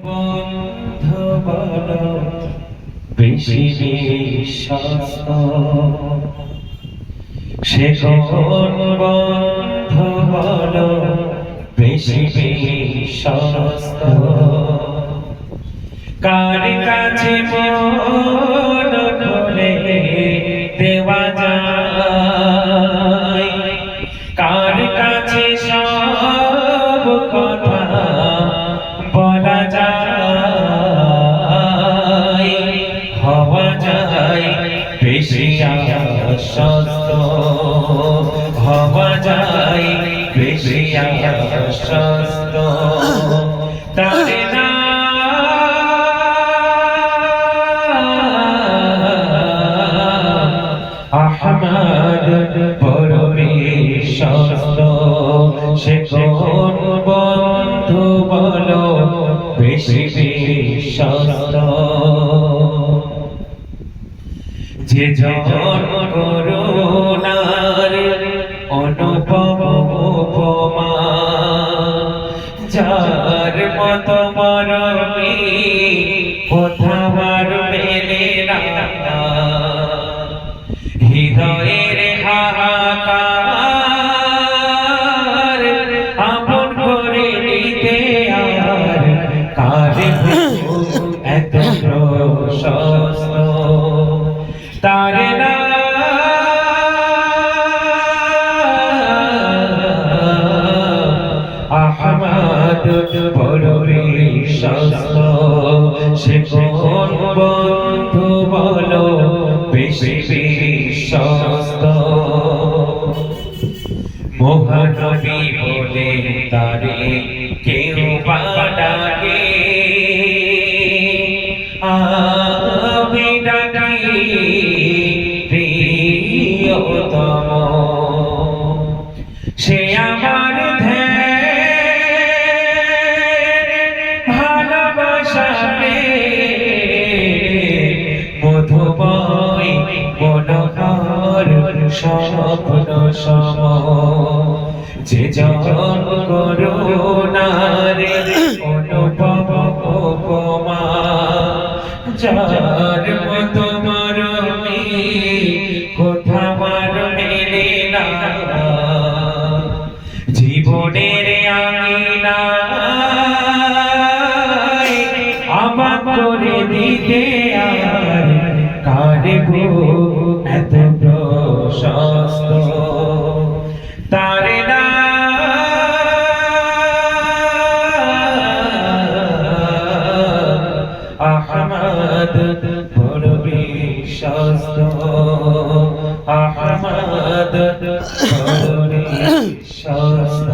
বন্ধু বলো বেশি বিশ্বাস সে কোন বন্ধু বলো বেশি বিশ্বাস কার কাছে মন খুলে দেওয়া যায় কার কাছে সব কথা বলা যায় হওয়া যায় বেশি আশ্বস্ত হওয়া যায় বেশি আশ্বস্ত তারে না আহমদ বড় বিশ্বস্ত সে কোন বন্ধু বলো বেশি বিশ্বস্ত যে জন করুণার অনুপম উপমা যার মত মরমী কোথাবার মেলে না হৃদয়ের হাহাকার আপন করে নিতে আর কারে এত প্রশস্ত তারে না আহমদ বড় বিশ্বস্ত সে কোন বন্ধু বলো বেশি বিশ্বস্ত মহানবী বলে তারে কেউ বা ডাকে আমি ডাকি প্রিয়তম সে আমার ভালোবাসারে মধুময় মনোহর স্বপ্ন সম যে জন করুণার অনুপম উপমা যার মত মরমী কোথাবার মেলে না জীবনের আঙিনায় অবাক করে দিতে আর কারে এত প্রশস্ত তারে না আহমদ বড় বিশ্বস্ত আহমদ বড় বিশ্বস্ত